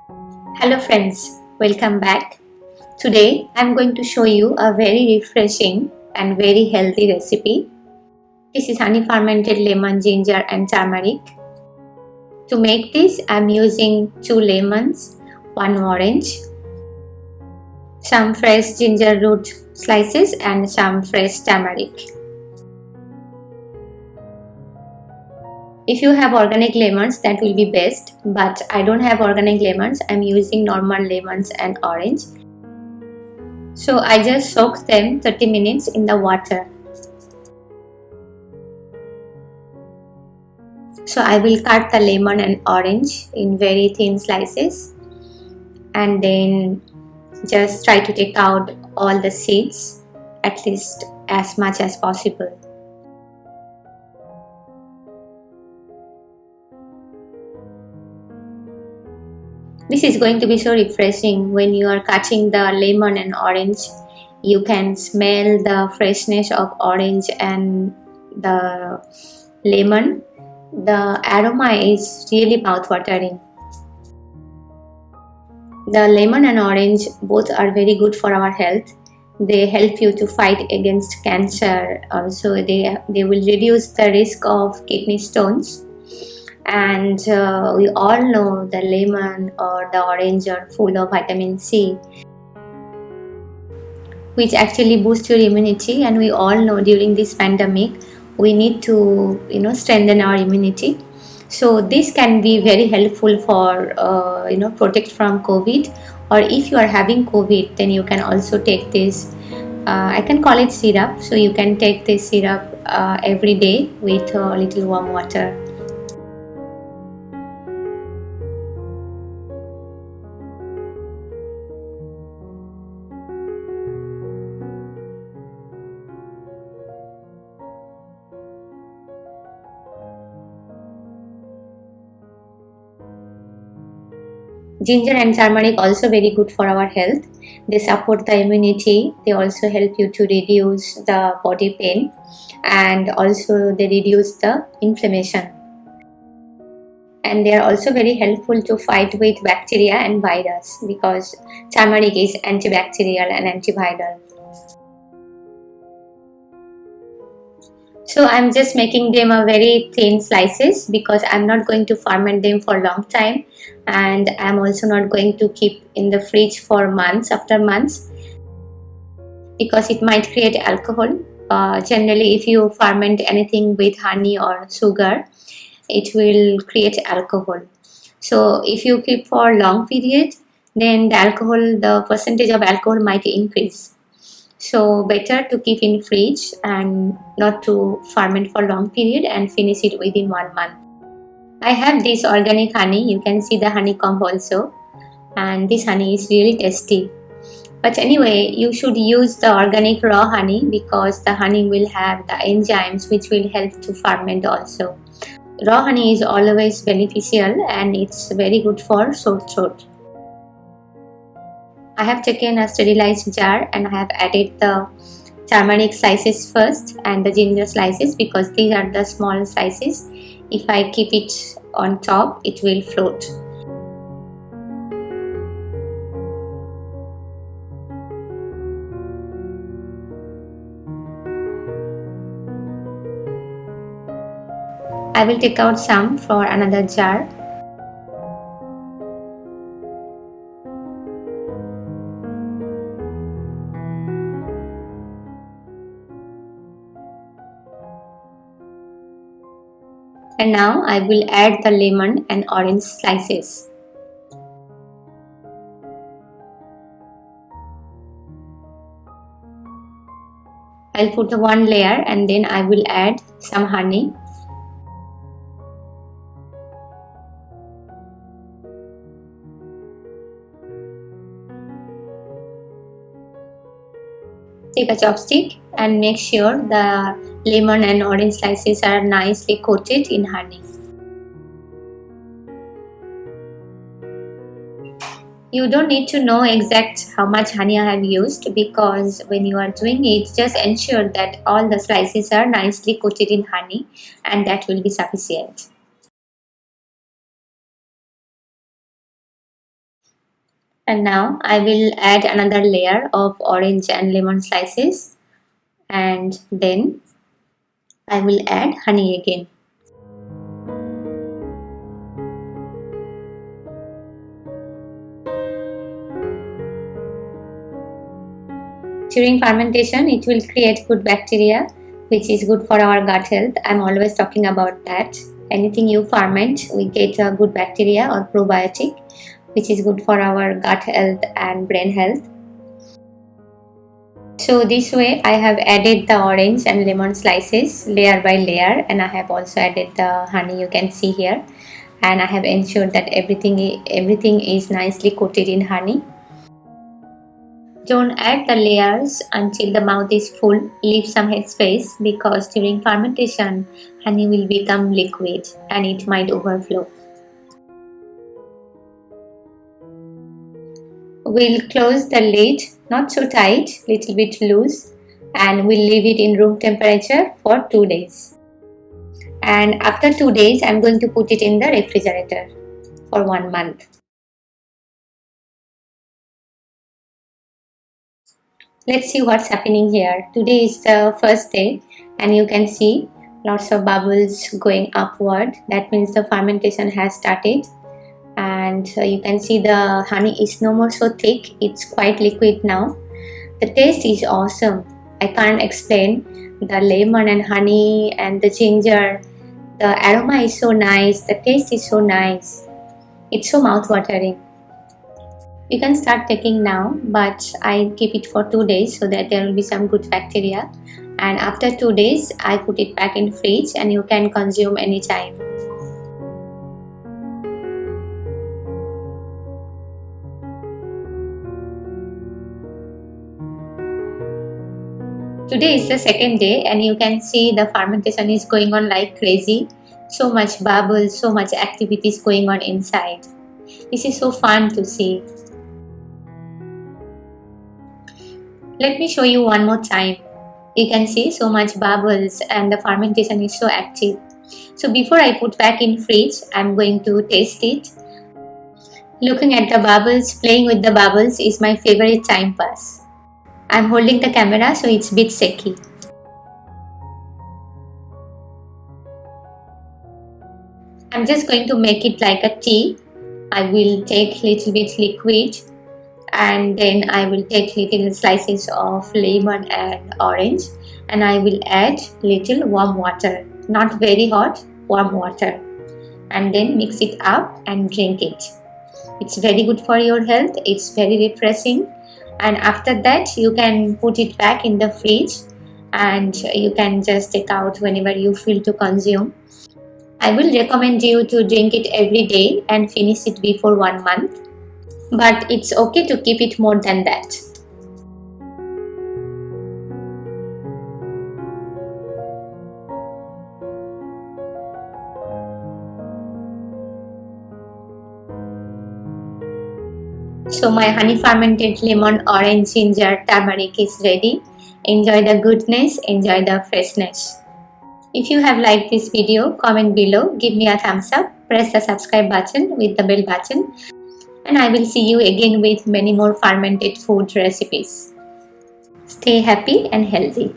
Hello friends, welcome back. Today I'm going to show you a very refreshing and very healthy recipe. This is honey fermented lemon, ginger and turmeric. To make this I'm using 2 lemons, 1 orange, some fresh ginger root slices and some fresh turmeric. If you have organic lemons, that will be best, but I don't have organic lemons. I'm using normal lemons and orange. So I just soaked them 30 minutes in the water. So I will cut the lemon and orange in very thin slices and then just try to take out all the seeds, at least as much as possible. This is going to be so refreshing. When you are cutting the lemon and orange, you can smell the freshness of orange and the lemon. The aroma is really mouth-watering. The lemon and orange both are very good for our health. They help you to fight against cancer. Also, they will reduce the risk of kidney stones. And we all know the lemon or the orange are full of vitamin C, which actually boosts your immunity. And we all know during this pandemic we need to strengthen our immunity. So this can be very helpful for protect from COVID, or if you are having COVID, then you can also take this. I can call it syrup. So you can take this syrup every day with a little warm water. Ginger and turmeric also very good for our health. They support the immunity. They also help you to reduce the body pain, and also they reduce the inflammation. And they are also very helpful to fight with bacteria and virus, because turmeric is antibacterial and antiviral. So I'm just making them a very thin slices because I'm not going to ferment them for a long time, and I'm also not going to keep in the fridge for months after months because it might create alcohol. Generally, if you ferment anything with honey or sugar, it will create alcohol. So if you keep for a long period, then the percentage of alcohol might increase. So better to keep in fridge and not to ferment for long period and finish it within 1 month. I have this organic honey. You can see the honeycomb also, and this honey is really tasty. But anyway, you should use the organic raw honey because the honey will have the enzymes which will help to ferment also. Raw honey is always beneficial and it's very good for sore throat. I have taken a sterilized jar and I have added the turmeric slices first and the ginger slices because these are the small slices. If I keep it on top, it will float. I will take out some for another jar. And now I will add the lemon and orange slices. I'll put one layer and then I will add some honey. Take a chopstick and make sure the lemon and orange slices are nicely coated in honey. You don't need to know exact how much honey I have used, because when you are doing it, just ensure that all the slices are nicely coated in honey, and that will be sufficient. And now I will add another layer of orange and lemon slices, and then I will add honey again. During fermentation, it will create good bacteria, which is good for our gut health. I'm always talking about that. Anything you ferment, we get a good bacteria or probiotic, which is good for our gut health and brain health. So this way I have added the orange and lemon slices layer by layer, and I have also added the honey, you can see here, and I have ensured that everything is nicely coated in honey. Don't add the layers until the mouth is full. Leave some headspace because during fermentation honey will become liquid and it might overflow. We'll close the lid, not so tight, little bit loose, and we'll leave it in room temperature for 2 days. And after 2 days, I'm going to put it in the refrigerator for 1 month. Let's see what's happening here. Today is the first day, and you can see lots of bubbles going upward. That means the fermentation has started. And you can see the honey is no more so thick, it's quite liquid now. The taste is awesome. I can't explain. The lemon and honey and the ginger, the aroma is so nice, the taste is so nice. It's so mouth-watering. You can start taking now, but I keep it for 2 days so that there will be some good bacteria. And after 2 days, I put it back in fridge and you can consume anytime. Today is the second day and you can see the fermentation is going on like crazy. So much bubbles, so much activities going on inside. This is so fun to see. Let me show you one more time. You can see so much bubbles and the fermentation is so active. So before I put back in fridge, I'm going to taste it. Looking at the bubbles, playing with the bubbles is my favorite time pass. I'm holding the camera so it's a bit shaky. I'm just going to make it like a tea. I will take little bit liquid and then I will take little slices of lemon and orange and I will add little warm water. Not very hot, warm water. And then mix it up and drink it. It's very good for your health. It's very refreshing. And after that you can put it back in the fridge and you can just take out whenever you feel to consume. I will recommend you to drink it every day and finish it before 1 month, but it's okay to keep it more than that. So my honey fermented lemon, orange, ginger, turmeric is ready. Enjoy the goodness, enjoy the freshness. If you have liked this video, comment below, give me a thumbs up, press the subscribe button with the bell button, and I will see you again with many more fermented food recipes. Stay happy and healthy.